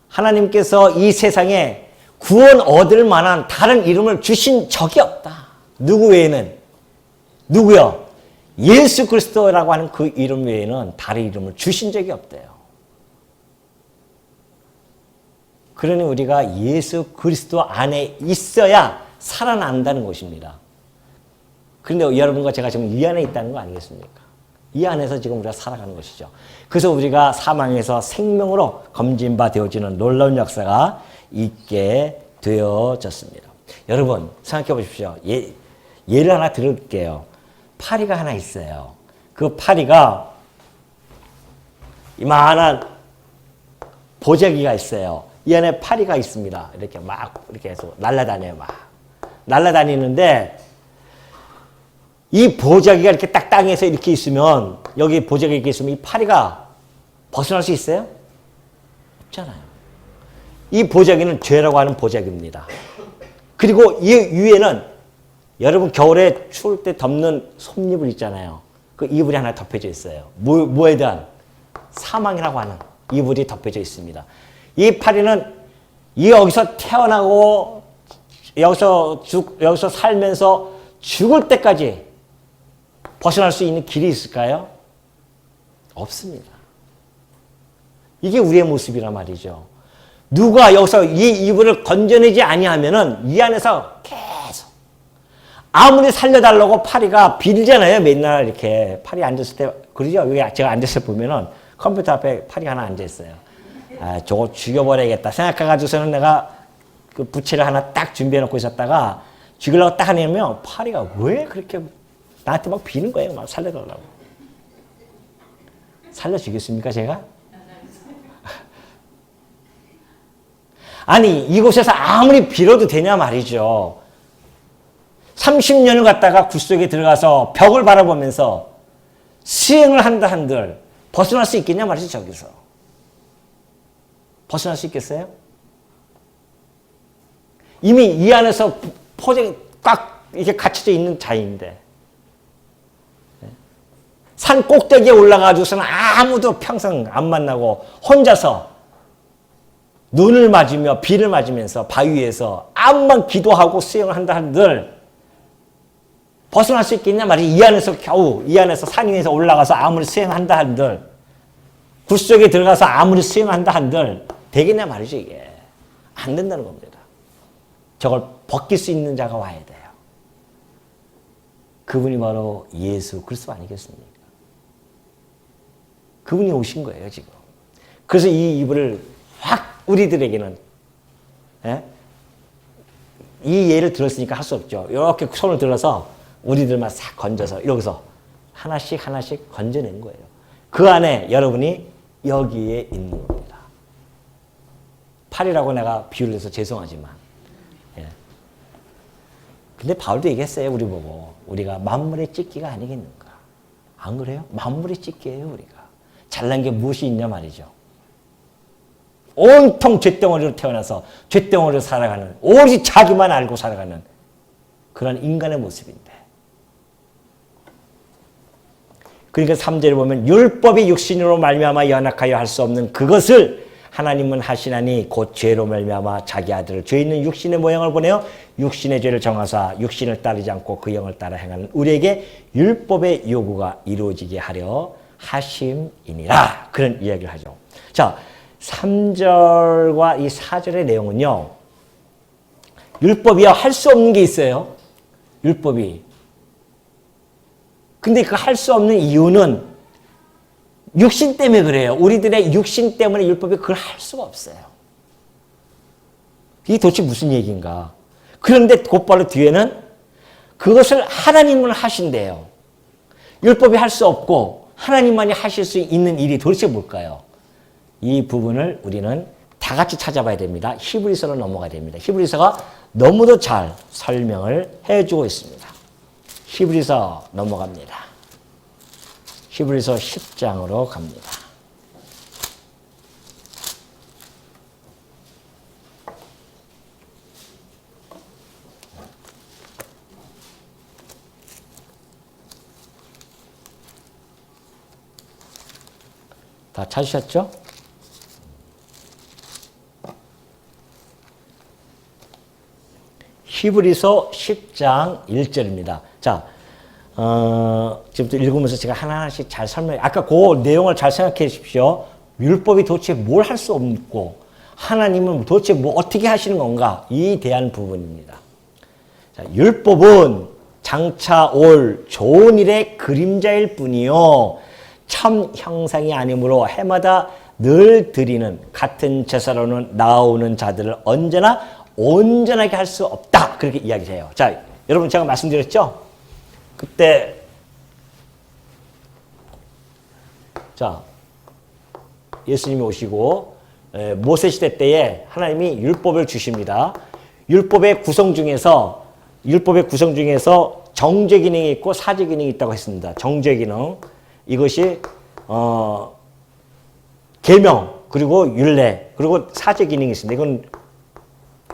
Speaker 1: 하나님께서 이 세상에 구원 얻을 만한 다른 이름을 주신 적이 없다. 누구 외에는? 누구요? 예수 그리스도라고 하는 그 이름 외에는 다른 이름을 주신 적이 없대요. 그러니 우리가 예수 그리스도 안에 있어야 살아난다는 것입니다. 그런데 여러분과 제가 지금 이 안에 있다는 거 아니겠습니까? 이 안에서 지금 우리가 살아가는 것이죠. 그래서 우리가 사망에서 생명으로 검진바 되어지는 놀라운 역사가 있게 되어졌습니다. 여러분 생각해 보십시오. 예를 하나 들을게요. 파리가 하나 있어요. 그 파리가 이만한 보자기가 있어요. 이 안에 파리가 있습니다. 이렇게 막 이렇게 해서 날아다녀요. 막 날아다니는데 이 보자기가 이렇게 딱 땅에서 이렇게 있으면 여기 보자기가 이렇게 있으면 이 파리가 벗어날 수 있어요? 없잖아요. 이 보자기는 죄라고 하는 보자기입니다. 그리고 이 위에는 여러분 겨울에 추울 때 덮는 솜이불 있잖아요. 그 이불이 하나 덮여져 있어요. 뭐에 대한? 사망이라고 하는 이불이 덮여져 있습니다. 이 파리는 여기서 태어나고 여기서 살면서 죽을 때까지 벗어날 수 있는 길이 있을까요? 없습니다. 이게 우리의 모습이란 말이죠. 누가 여기서 이 이불을 건져내지 아니하면은 이 안에서 계속 아무리 살려달라고 파리가 빌잖아요. 맨날 이렇게 파리 앉았을 때 그러죠. 여기 제가 앉았을 때 보면은 컴퓨터 앞에 파리 하나 앉아 있어요. 아, 저거 죽여버려야겠다 생각해가지고서는 내가 그 부채를 하나 딱 준비해 놓고 있었다가 죽이려고 딱 하냐면 파리가 왜 그렇게 나한테 막 비는 거예요. 막 살려달라고. 살려주겠습니까 제가? 아니 이곳에서 아무리 빌어도 되냐 말이죠. 30년을 갖다가 굴속에 들어가서 벽을 바라보면서 수행을 한다 한들 벗어날 수 있겠냐 말이죠. 저기서. 벗어날 수 있겠어요? 이미 이 안에서 포장이 꽉 이렇게 갇혀져 있는 자인데 산 꼭대기에 올라가지고서는 아무도 평생 안 만나고 혼자서 눈을 맞으며 비를 맞으면서 바위 위에서 암만 기도하고 수행을 한다 한들 벗어날 수 있겠냐 말이지. 이 안에서 겨우 이 안에서 산 위에서 올라가서 아무리 수행한다 한들 굴속에 들어가서 아무리 수행한다 한들 되겠냐 말이죠. 이게 안 된다는 겁니다. 저걸 벗길 수 있는 자가 와야 돼요. 그분이 바로 예수 그리스도 아니겠습니까? 그분이 오신 거예요 지금. 그래서 이 이불을 확 우리들에게는 이 예를 들었으니까 할 수 없죠. 이렇게 손을 들어서 우리들만 싹 건져서 여기서 하나씩 하나씩 건져낸 거예요. 그 안에 여러분이 여기에 있는 겁니다. 팔이라고 내가 비유를 해서 죄송하지만 근데 바울도 얘기했어요. 우리 보고 우리가 만물의 찢기가 아니겠는가. 안 그래요? 만물의 찢기예요. 우리가. 잘난 게 무엇이 있냐 말이죠. 온통 쇳덩어리로 태어나서 쇳덩어리로 살아가는 오직 자기만 알고 살아가는 그런 인간의 모습인데 그러니까 3절에 보면 율법이 육신으로 말미암아 연약하여 할 수 없는 그것을 하나님은 하시나니 곧 죄로 말미암아 자기 아들을 죄 있는 육신의 모양을 보내어 육신의 죄를 정하사 육신을 따르지 않고 그 영을 따라 행하는 우리에게 율법의 요구가 이루어지게 하려 하심이니라. 그런 이야기를 하죠. 자, 3절과 이 4절의 내용은요. 율법이야 할 수 없는 게 있어요. 율법이. 근데 그 할 수 없는 이유는 육신 때문에 그래요. 우리들의 육신 때문에 율법이 그걸 할 수가 없어요. 이게 도대체 무슨 얘기인가. 그런데 곧바로 뒤에는 그것을 하나님은 하신대요. 율법이 할 수 없고 하나님만이 하실 수 있는 일이 도대체 뭘까요? 이 부분을 우리는 다 같이 찾아봐야 됩니다. 히브리서로 넘어가야 됩니다. 히브리서가 너무도 잘 설명을 해주고 있습니다. 히브리서 넘어갑니다. 히브리서 10장으로 갑니다. 다 찾으셨죠? 히브리서 10장 1절입니다. 자, 지금부터 읽으면서 제가 하나하나씩 잘 설명해. 아까 그 내용을 잘 생각해 주십시오. 율법이 도대체 뭘 할 수 없고 하나님은 도대체 뭐 어떻게 하시는 건가? 이 대한 부분입니다. 자, 율법은 장차 올 좋은 일의 그림자일 뿐이요 참 형상이 아니므로 해마다 늘 드리는 같은 제사로는 나오는 자들을 언제나 온전하게 할 수 없다. 그렇게 이야기해요. 자, 여러분 제가 말씀드렸죠? 그때 자 예수님이 오시고 모세 시대 때에 하나님이 율법을 주십니다. 율법의 구성 중에서 정죄 기능이 있고 사죄 기능이 있다고 했습니다. 정죄 기능 이것이 계명 그리고 율례 그리고 사죄 기능이 있습니다. 이건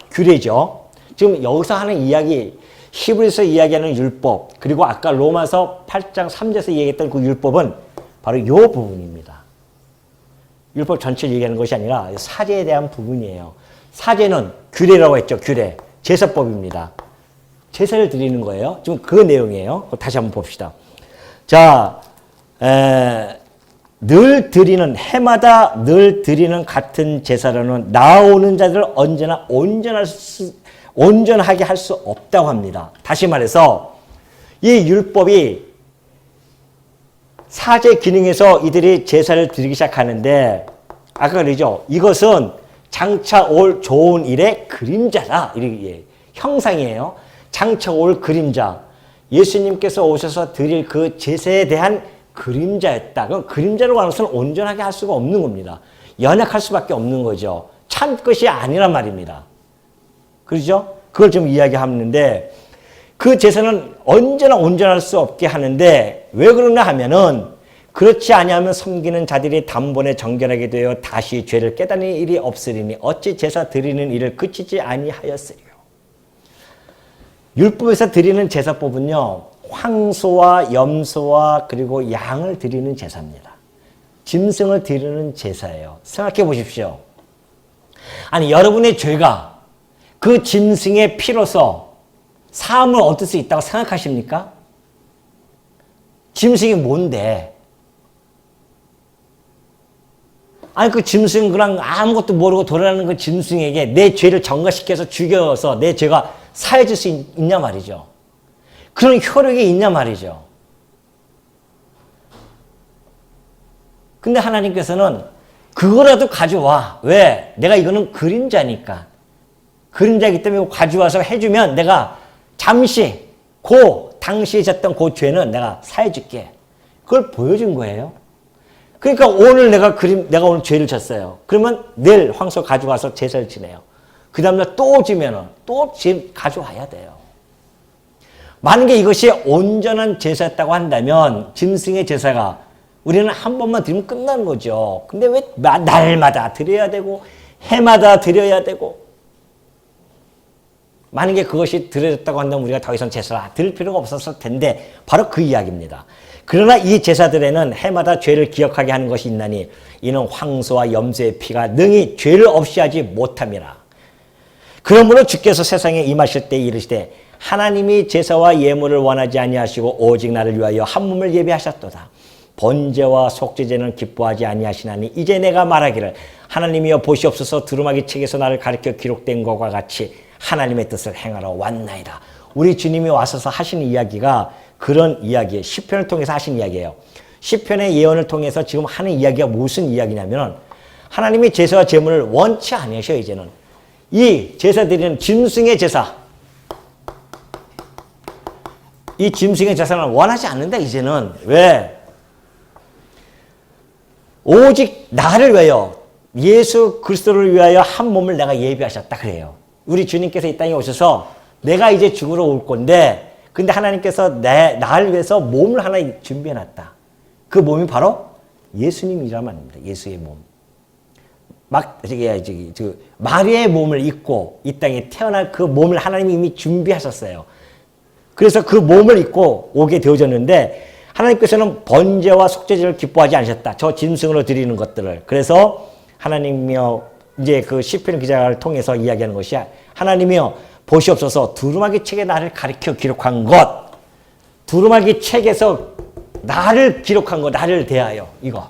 Speaker 1: 규례죠. 지금 여기서 하는 이야기 히브리서 이야기하는 율법 그리고 아까 로마서 8장 3절에서 얘기했던 그 율법은 바로 이 부분입니다. 율법 전체를 얘기하는 것이 아니라 사죄에 대한 부분이에요. 사죄는 규례라고 했죠. 규례. 제사법입니다. 제사를 드리는 거예요. 지금 그 내용이에요. 다시 한번 봅시다. 자, 늘 드리는 해마다 늘 드리는 같은 제사로는 나오는 자들을 언제나 온전하게 할 수 없다고 합니다. 다시 말해서 이 율법이 사죄 기능에서 이들이 제사를 드리기 시작하는데 아까 그러죠. 이것은 장차 올 좋은 일의 그림자다. 이렇게 형상이에요. 장차 올 그림자. 예수님께서 오셔서 드릴 그 제사에 대한 그림자였다. 그럼 그림자로 가는 것은 온전하게 할 수가 없는 겁니다. 연약할 수밖에 없는 거죠. 참 것이 아니란 말입니다. 그렇죠? 그걸 좀 이야기하는데 그 제사는 언제나 온전할 수 없게 하는데 왜 그러냐 하면은 그렇지 아니하면 섬기는 자들이 단번에 정결하게 되어 다시 죄를 깨닫는 일이 없으리니 어찌 제사 드리는 일을 그치지 아니하였으리요. 율법에서 드리는 제사법은요. 황소와 염소와 그리고 양을 드리는 제사입니다. 짐승을 드리는 제사예요. 생각해 보십시오. 아니 여러분의 죄가 그 짐승의 피로서 사함을 얻을 수 있다고 생각하십니까? 짐승이 뭔데? 아니 그 짐승 그냥 아무것도 모르고 돌아다니는 그 짐승에게 내 죄를 전가시켜서 죽여서 내 죄가 사해질 수 있냐 말이죠. 그런 효력이 있냐 말이죠. 근데 하나님께서는 그거라도 가져와. 왜? 내가 이거는 그림자니까. 그림자이기 때문에 가져와서 해주면 내가 잠시 당시에 졌던 그 죄는 내가 사해줄게. 그걸 보여준 거예요. 그러니까 오늘 내가 오늘 죄를 졌어요. 그러면 내일 황소 가져와서 제사를 지내요. 그 다음날 또 지면은 또 가져와야 돼요. 만약에 이것이 온전한 제사였다고 한다면 짐승의 제사가 우리는 한 번만 드리면 끝나는 거죠. 근데 왜 날마다 드려야 되고 해마다 드려야 되고 만약에 그것이 드려졌다고 한다면 우리가 더 이상 제사를 드릴 필요가 없었을 텐데 바로 그 이야기입니다. 그러나 이 제사들에는 해마다 죄를 기억하게 하는 것이 있나니 이는 황소와 염소의 피가 능히 죄를 없이 하지 못함이라. 그러므로 주께서 세상에 임하실 때 이르시되 하나님이 제사와 예물을 원하지 아니하시고 오직 나를 위하여 한 몸을 예비하셨도다. 번제와 속죄제는 기뻐하지 아니하시나니 이제 내가 말하기를 하나님이여 보시옵소서 두루마기 책에서 나를 가르쳐 기록된 것과 같이 하나님의 뜻을 행하러 왔나이다. 우리 주님이 와서서 하신 이야기가 그런 이야기예요. 시편을 통해서 하신 이야기예요. 시편의 예언을 통해서 지금 하는 이야기가 무슨 이야기냐면 하나님이 제사와 제물을 원치 아니하셔요. 이제는 이 제사 드리는 짐승의 제사, 이 짐승의 제사는 원하지 않는다. 이제는 왜? 오직 나를 위하여 예수 그리스도를 위하여 한 몸을 내가 예비하셨다 그래요. 우리 주님께서 이 땅에 오셔서 내가 이제 죽으러 올 건데 근데 하나님께서 나를 위해서 몸을 하나 준비해놨다. 그 몸이 바로 예수님이란 말입니다. 예수의 몸. 마리아의 몸을 입고 이 땅에 태어날 그 몸을 하나님이 이미 준비하셨어요. 그래서 그 몸을 입고 오게 되어졌는데 하나님께서는 번제와 속죄제를 기뻐하지 않으셨다. 저 짐승으로 드리는 것들을. 그래서 하나님이여 이제 그 시편 기자를 통해서 이야기하는 것이 하나님이여 보시옵소서 두루마기 책에 나를 가리켜 기록한 것 두루마기 책에서 나를 기록한 거, 나를 대하여 이거.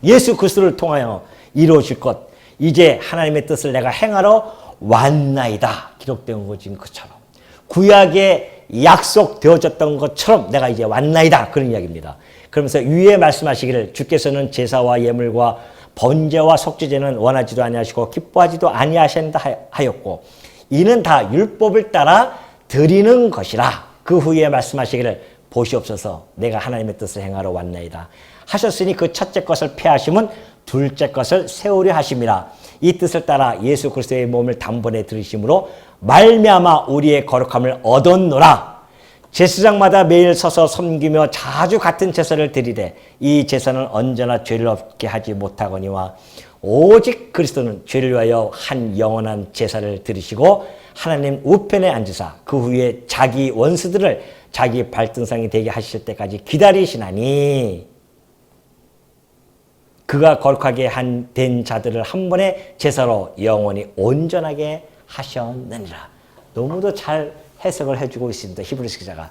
Speaker 1: 예수 그리스도를 통하여 이루어질 것. 이제 하나님의 뜻을 내가 행하러 왔나이다. 기록된 것처럼. 구약에 약속되어졌던 것처럼 내가 이제 왔나이다. 그런 이야기입니다. 그러면서 위에 말씀하시기를 주께서는 제사와 예물과 번제와 속죄제는 원하지도 아니하시고 기뻐하지도 아니하신다 하였고 이는 다 율법을 따라 드리는 것이라. 그 후에 말씀하시기를 보시옵소서 내가 하나님의 뜻을 행하러 왔나이다 하셨으니 그 첫째 것을 폐하심은 둘째 것을 세우려 하심이라. 이 뜻을 따라 예수 그리스도의 몸을 단번에 들으심으로 말미암아 우리의 거룩함을 얻었노라. 제사장마다 매일 서서 섬기며 자주 같은 제사를 드리되 이 제사는 언제나 죄를 없게 하지 못하거니와 오직 그리스도는 죄를 위하여 한 영원한 제사를 드리시고 하나님 우편에 앉으사 그 후에 자기 원수들을 자기 발등상이 되게 하실 때까지 기다리시나니 그가 거룩하게 된 자들을 한 번에 제사로 영원히 온전하게 하셨느니라. 너무도 잘 해석을 해주고 있습니다. 히브리서 기자가.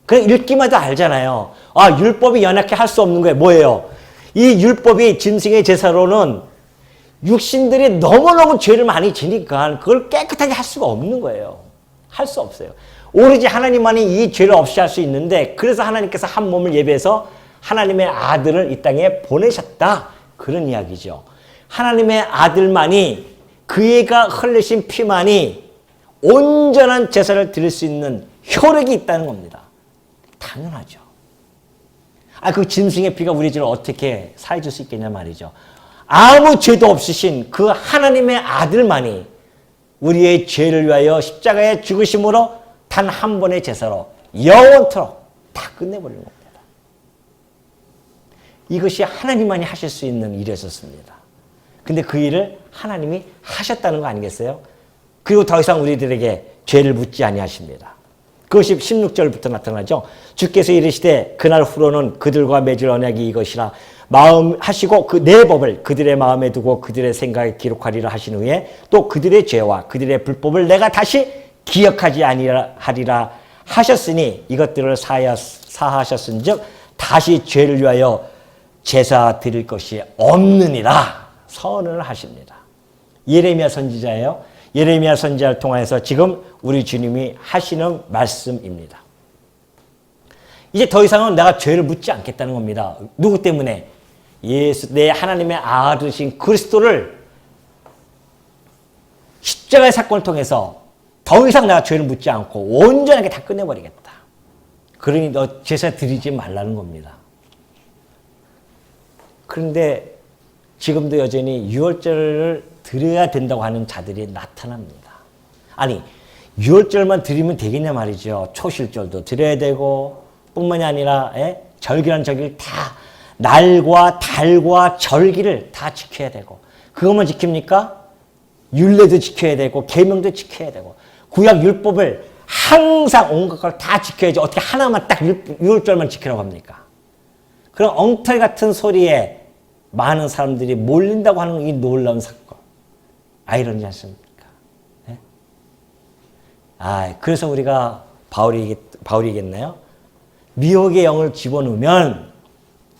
Speaker 1: 그냥 읽기만 해도 알잖아요. 아, 율법이 연약해 할 수 없는 거예요. 뭐예요? 이 율법이 짐승의 제사로는 육신들이 너무너무 죄를 많이 지니까 그걸 깨끗하게 할 수가 없는 거예요. 할 수 없어요. 오로지 하나님만이 이 죄를 없이 할 수 있는데 그래서 하나님께서 한 몸을 예배해서 하나님의 아들을 이 땅에 보내셨다. 그런 이야기죠. 하나님의 아들만이 그애가 흘리신 피만이 온전한 제사를 드릴 수 있는 효력이 있다는 겁니다. 당연하죠. 그 짐승의 피가 우리 죄를 어떻게 사해줄 수 있겠냐 말이죠. 아무 죄도 없으신 그 하나님의 아들만이 우리의 죄를 위하여 십자가에 죽으심으로 단 한 번의 제사로 영원토록 다 끝내버리는 겁니다. 이것이 하나님만이 하실 수 있는 일이었습니다. 근데 그 일을 하나님이 하셨다는 거 아니겠어요? 그리고 더 이상 우리들에게 죄를 묻지 아니하십니다. 그것이 16절부터 나타나죠. 주께서 이르시되 그날 후로는 그들과 맺을 언약이 이것이라 마음 하시고 그 내 법을 그들의 마음에 두고 그들의 생각에 기록하리라 하신 후에 또 그들의 죄와 그들의 불법을 내가 다시 기억하지 아니하리라 하셨으니 이것들을 사하셨은즉 다시 죄를 위하여 제사 드릴 것이 없느니라 선언을 하십니다. 예레미야 선지자예요. 예레미야 선지자를 통해서 지금 우리 주님이 하시는 말씀입니다. 이제 더 이상은 내가 죄를 묻지 않겠다는 겁니다. 누구 때문에? 예수, 내 하나님의 아들이신 그리스도를 십자가의 사건을 통해서 더 이상 내가 죄를 묻지 않고 온전하게 다 끝내버리겠다. 그러니 너 제사 드리지 말라는 겁니다. 그런데 지금도 여전히 유월절을 드려야 된다고 하는 자들이 나타납니다. 아니, 유월절만 드리면 되겠냐 말이죠. 초실절도 드려야 되고 뿐만이 아니라 절기란 절기를 다 날과 달과 절기를 다 지켜야 되고 그것만 지킵니까? 율례도 지켜야 되고 계명도 지켜야 되고 구약 율법을 항상 온갖 걸 다 지켜야지 어떻게 하나만 딱 유월절만 지키라고 합니까? 그런 엉터리 같은 소리에 많은 사람들이 몰린다고 하는 이 놀라운 사건. 아이러니 않습니까? 네? 그래서 우리가 바울이겠네요. 미혹의 영을 집어넣으면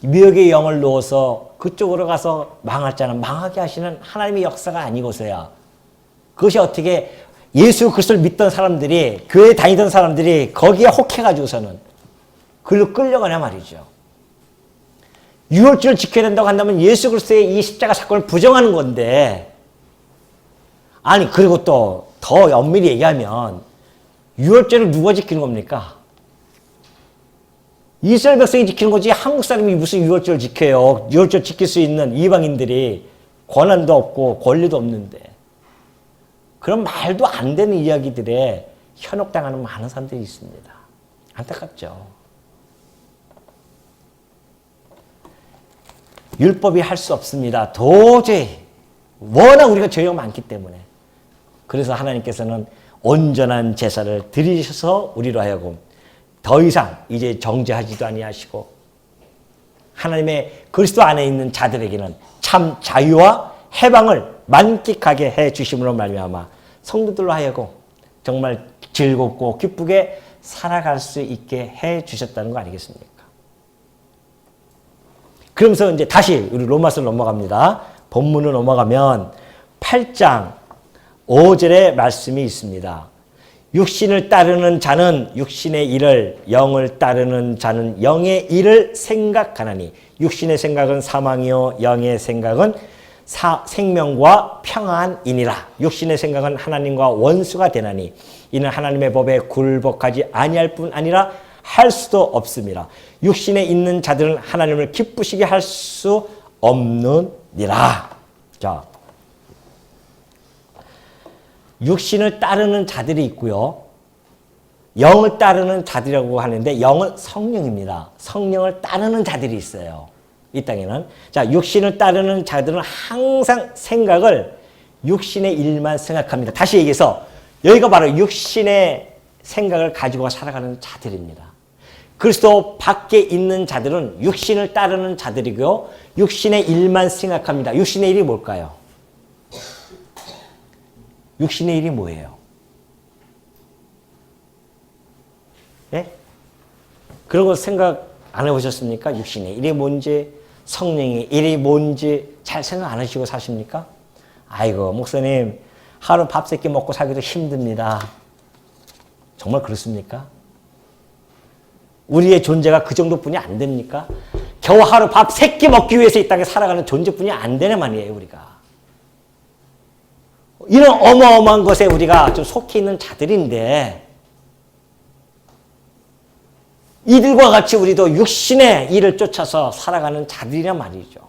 Speaker 1: 미혹의 영을 넣어서 그쪽으로 가서 망할자는 망하게 하시는 하나님의 역사가 아니고서야 그것이 어떻게 예수 그리스도를 믿던 사람들이 교회 다니던 사람들이 거기에 혹해가지고서는 그걸로 끌려가냐 말이죠. 유월절을 지켜야 된다고 한다면 예수 그리스도의 이 십자가 사건을 부정하는 건데 아니 그리고 또 더 엄밀히 얘기하면 유월절을 누가 지키는 겁니까? 이스라엘 백성이 지키는 거지 한국 사람이 무슨 유월절을 지켜요. 유월절 지킬 수 있는 이방인들이 권한도 없고 권리도 없는데 그런 말도 안 되는 이야기들에 현혹당하는 많은 사람들이 있습니다. 안타깝죠. 율법이 할 수 없습니다. 도저히 워낙 우리가 죄가 많기 때문에 그래서 하나님께서는 온전한 제사를 드리셔서 우리로 하여금 더 이상 이제 정죄하지도 아니하시고 하나님의 그리스도 안에 있는 자들에게는 참 자유와 해방을 만끽하게 해 주심으로 말미암아 성도들로 하여금 정말 즐겁고 기쁘게 살아갈 수 있게 해 주셨다는 거 아니겠습니까? 그러면서 이제 다시 우리 로마서 넘어갑니다. 본문으로 넘어가면 8장 5절의 말씀이 있습니다. 육신을 따르는 자는 육신의 일을, 영을 따르는 자는 영의 일을 생각하나니 육신의 생각은 사망이요 영의 생각은 생명과 평안이니라. 육신의 생각은 하나님과 원수가 되나니 이는 하나님의 법에 굴복하지 아니할 뿐 아니라 할 수도 없습니다. 육신에 있는 자들은 하나님을 기쁘시게 할 수 없느니라. 자, 육신을 따르는 자들이 있고요. 영을 따르는 자들이라고 하는데 영은 성령입니다. 성령을 따르는 자들이 있어요. 이 땅에는. 자, 육신을 따르는 자들은 항상 생각을 육신의 일만 생각합니다. 다시 얘기해서 여기가 바로 육신의 생각을 가지고 살아가는 자들입니다. 그리스도 밖에 있는 자들은 육신을 따르는 자들이고요. 육신의 일만 생각합니다. 육신의 일이 뭘까요? 육신의 일이 뭐예요? 예? 그런 거 생각 안 해보셨습니까? 육신의 일이 뭔지, 성령의 일이 뭔지 잘 생각 안 하시고 사십니까? 아이고, 목사님, 하루 밥 3끼 먹고 살기도 힘듭니다. 정말 그렇습니까? 우리의 존재가 그 정도뿐이 안 됩니까? 겨우 하루 밥 3끼 먹기 위해서 이 땅에 살아가는 존재뿐이 안 되는 말이에요, 우리가. 이런 어마어마한 것에 우리가 좀 속해 있는 자들인데 이들과 같이 우리도 육신의 일을 쫓아서 살아가는 자들이란 말이죠.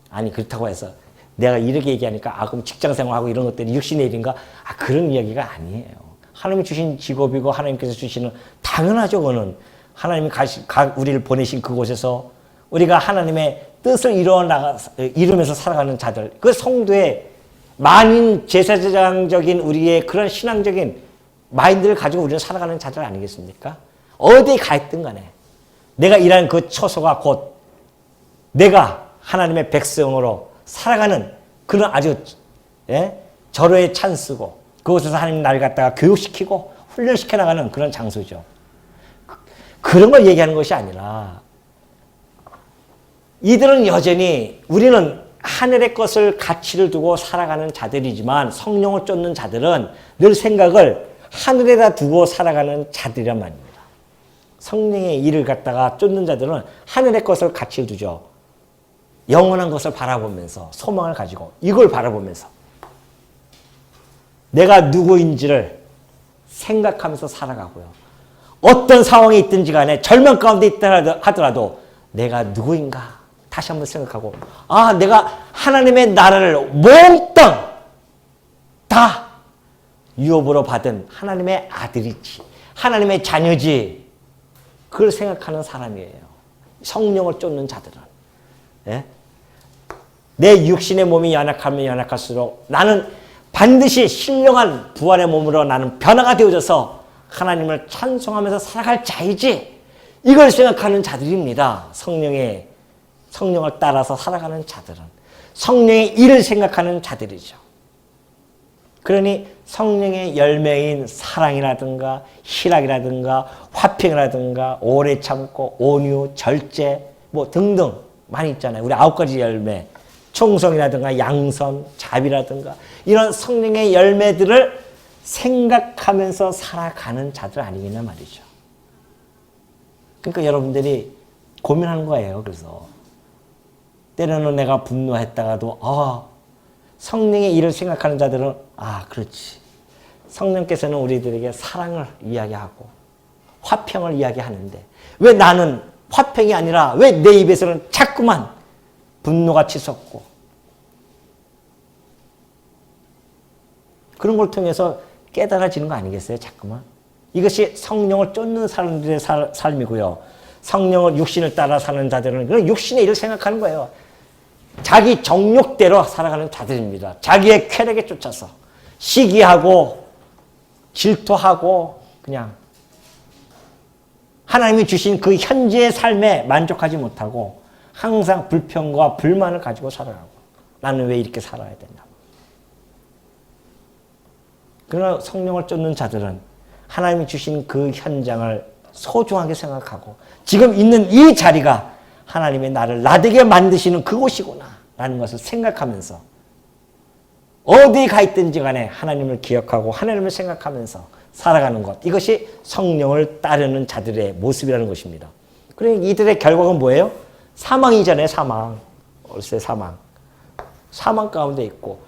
Speaker 1: 아니 그렇다고 해서 내가 이렇게 얘기하니까 그럼 직장생활하고 이런 것들이 육신의 일인가? 그런 이야기가 아니에요. 하나님이 주신 직업이고 하나님께서 주시는 당연하죠. 그거는 하나님이 우리를 보내신 그곳에서 우리가 하나님의 뜻을 이루면서 살아가는 자들, 그 성도의 만인 제사장적인 우리의 그런 신앙적인 마인드를 가지고 우리는 살아가는 자들 아니겠습니까? 어디에 가 있든 간에 내가 일하는 그 처소가 곧 내가 하나님의 백성으로 살아가는 그런 아주 절호의 찬스고 그곳에서 하나님 나를 갖다가 교육시키고 훈련시켜 나가는 그런 장소죠. 그런 걸 얘기하는 것이 아니라 이들은 여전히 우리는 하늘의 것을 가치를 두고 살아가는 자들이지만 성령을 쫓는 자들은 늘 생각을 하늘에다 두고 살아가는 자들이란 말입니다. 성령의 일을 갖다가 쫓는 자들은 하늘의 것을 가치를 두죠. 영원한 것을 바라보면서 소망을 가지고 이걸 바라보면서 내가 누구인지를 생각하면서 살아가고요. 어떤 상황이 있든지 간에 절망 가운데 있다 하더라도 내가 누구인가 다시 한번 생각하고 내가 하나님의 나라를 몽땅 다 유업으로 받은 하나님의 아들이지 하나님의 자녀지 그걸 생각하는 사람이에요. 성령을 쫓는 자들은. 예? 내 육신의 몸이 연약하면 연약할수록 나는 반드시 신령한 부활의 몸으로 나는 변화가 되어져서 하나님을 찬송하면서 살아갈 자이지 이걸 생각하는 자들입니다. 성령을 따라서 살아가는 자들은 성령의 일을 생각하는 자들이죠. 그러니 성령의 열매인 사랑이라든가 희락이라든가 화평이라든가 오래 참고 온유, 절제 뭐 등등 많이 있잖아요. 우리 9가지 열매, 충성이라든가 양선, 자비라든가 이런 성령의 열매들을 생각하면서 살아가는 자들 아니겠냐 말이죠. 그러니까 여러분들이 고민하는 거예요. 그래서 때로는 내가 분노했다가도 성령의 일을 생각하는 자들은 그렇지. 성령께서는 우리들에게 사랑을 이야기하고 화평을 이야기하는데 왜 나는 화평이 아니라 왜 내 입에서는 자꾸만 분노가 치솟고 그런 걸 통해서 깨달아지는 거 아니겠어요? 자꾸만. 이것이 성령을 쫓는 사람들의 삶이고요. 성령을 육신을 따라 사는 자들은 그런 육신의 일을 생각하는 거예요. 자기 정욕대로 살아가는 자들입니다. 자기의 쾌락에 쫓아서 시기하고 질투하고 그냥 하나님이 주신 그 현재의 삶에 만족하지 못하고 항상 불평과 불만을 가지고 살아가고 나는 왜 이렇게 살아야 되나. 그러나 성령을 쫓는 자들은 하나님이 주신 그 현장을 소중하게 생각하고 지금 있는 이 자리가 하나님이 나를 나되게 만드시는 그곳이구나 라는 것을 생각하면서 어디에 가 있든지 간에 하나님을 기억하고 하나님을 생각하면서 살아가는 것. 이것이 성령을 따르는 자들의 모습이라는 것입니다. 그러니 이들의 결과는 뭐예요? 사망이잖아요. 사망. 얼세 사망. 사망 가운데 있고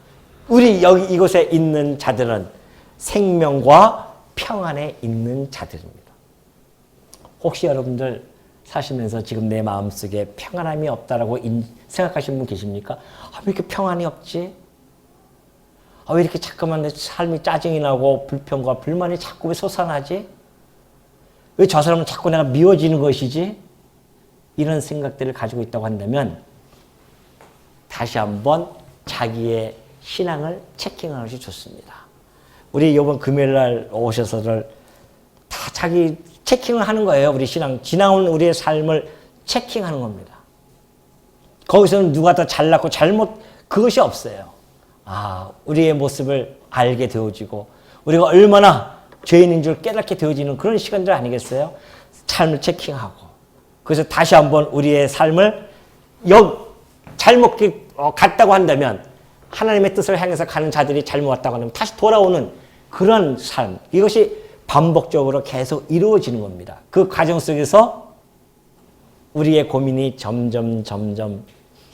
Speaker 1: 우리 여기 이곳에 있는 자들은 생명과 평안에 있는 자들입니다. 혹시 여러분들 사시면서 지금 내 마음속에 평안함이 없다라고 생각하시는 분 계십니까? 왜 이렇게 평안이 없지? 왜 이렇게 자꾸만 내 삶이 짜증이 나고 불평과 불만이 자꾸 왜 솟아나지? 왜 저 사람은 자꾸 내가 미워지는 것이지? 이런 생각들을 가지고 있다고 한다면 다시 한번 자기의 신앙을 체킹하는 것이 좋습니다. 우리 이번 금요일 날 오셔서를 다 자기 체킹을 하는 거예요. 우리 신앙, 지나온 우리의 삶을 체킹하는 겁니다. 거기서는 누가 더 잘났고 잘못 그것이 없어요. 우리의 모습을 알게 되어지고 우리가 얼마나 죄인인 줄 깨닫게 되어지는 그런 시간들 아니겠어요? 삶을 체킹하고 그래서 다시 한번 우리의 삶을 잘못 갔다고 한다면 하나님의 뜻을 향해서 가는 자들이 잘못 왔다고 하면 다시 돌아오는 그런 삶, 이것이 반복적으로 계속 이루어지는 겁니다. 그 과정 속에서 우리의 고민이 점점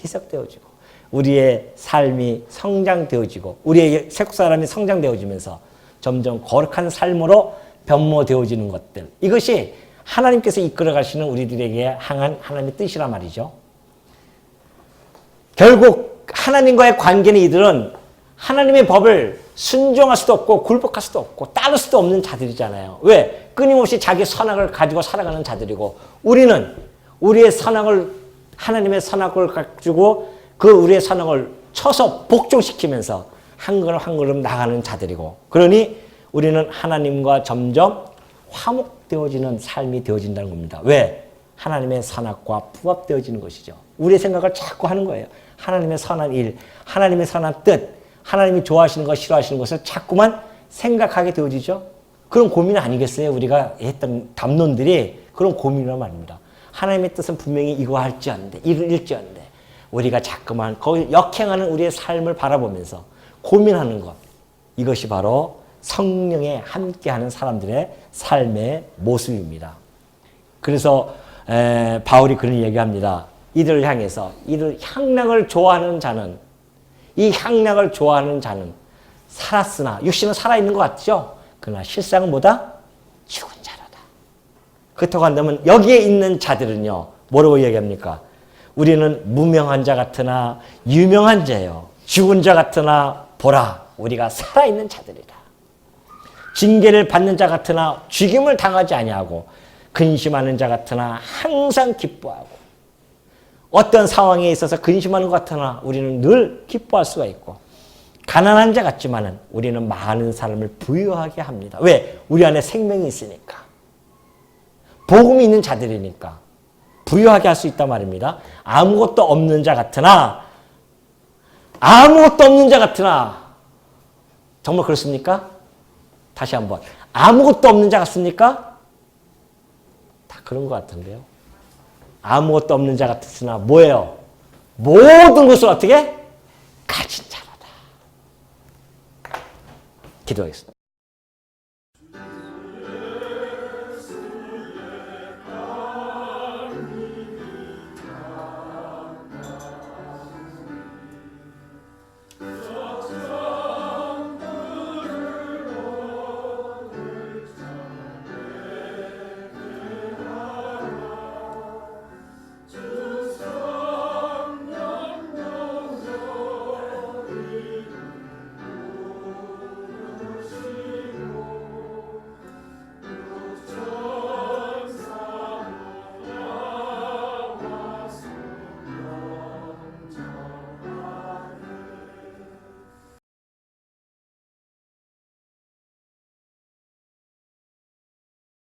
Speaker 1: 희석되어지고 우리의 삶이 성장되어지고 우리의 색사람이 성장되어지면서 점점 거룩한 삶으로 변모되어지는 것들, 이것이 하나님께서 이끌어 가시는 우리들에게 향한 하나님의 뜻이란 말이죠. 결국 하나님과의 관계는 이들은 하나님의 법을 순종할 수도 없고 굴복할 수도 없고 따를 수도 없는 자들이잖아요. 왜? 끊임없이 자기 선악을 가지고 살아가는 자들이고 우리는 우리의 선악을 하나님의 선악을 가지고 그 우리의 선악을 쳐서 복종시키면서 한 걸음 한 걸음 나가는 자들이고 그러니 우리는 하나님과 점점 화목되어지는 삶이 되어진다는 겁니다. 왜? 하나님의 선악과 부합되어지는 것이죠. 우리의 생각을 자꾸 하는 거예요. 하나님의 선한 일, 하나님의 선한 뜻, 하나님이 좋아하시는 것, 싫어하시는 것을 자꾸만 생각하게 되어지죠. 그런 고민 아니겠어요? 우리가 했던 담론들이 그런 고민이란 말입니다. 하나님의 뜻은 분명히 이거 할지언데, 이를 일지언데 우리가 자꾸만 거기 역행하는 우리의 삶을 바라보면서 고민하는 것, 이것이 바로 성령에 함께하는 사람들의 삶의 모습입니다. 그래서 바울이 그런 얘기합니다. 이들을 향해서 이들 향락을 좋아하는 자는, 이 향락을 좋아하는 자는 살았으나, 육신은 살아있는 것 같죠? 그러나 실상은 뭐다? 죽은 자로다. 그렇다고 한다면 여기에 있는 자들은요, 뭐라고 얘기합니까? 우리는 무명한 자 같으나 유명한 자요, 죽은 자 같으나 보라, 우리가 살아있는 자들이다. 징계를 받는 자 같으나 죽임을 당하지 아니하고 근심하는 자 같으나 항상 기뻐하고, 어떤 상황에 있어서 근심하는 것 같으나 우리는 늘 기뻐할 수가 있고, 가난한 자 같지만은 우리는 많은 사람을 부유하게 합니다. 왜? 우리 안에 생명이 있으니까, 복음이 있는 자들이니까 부유하게 할 수 있단 말입니다. 아무것도 없는 자 같으나, 정말 그렇습니까? 다시 한번, 아무것도 없는 자 같습니까? 다 그런 것 같은데요. 아무것도 없는 자 같으나 뭐예요? 모든 것을 어떻게? 가진 자로다. 기도하겠습니다.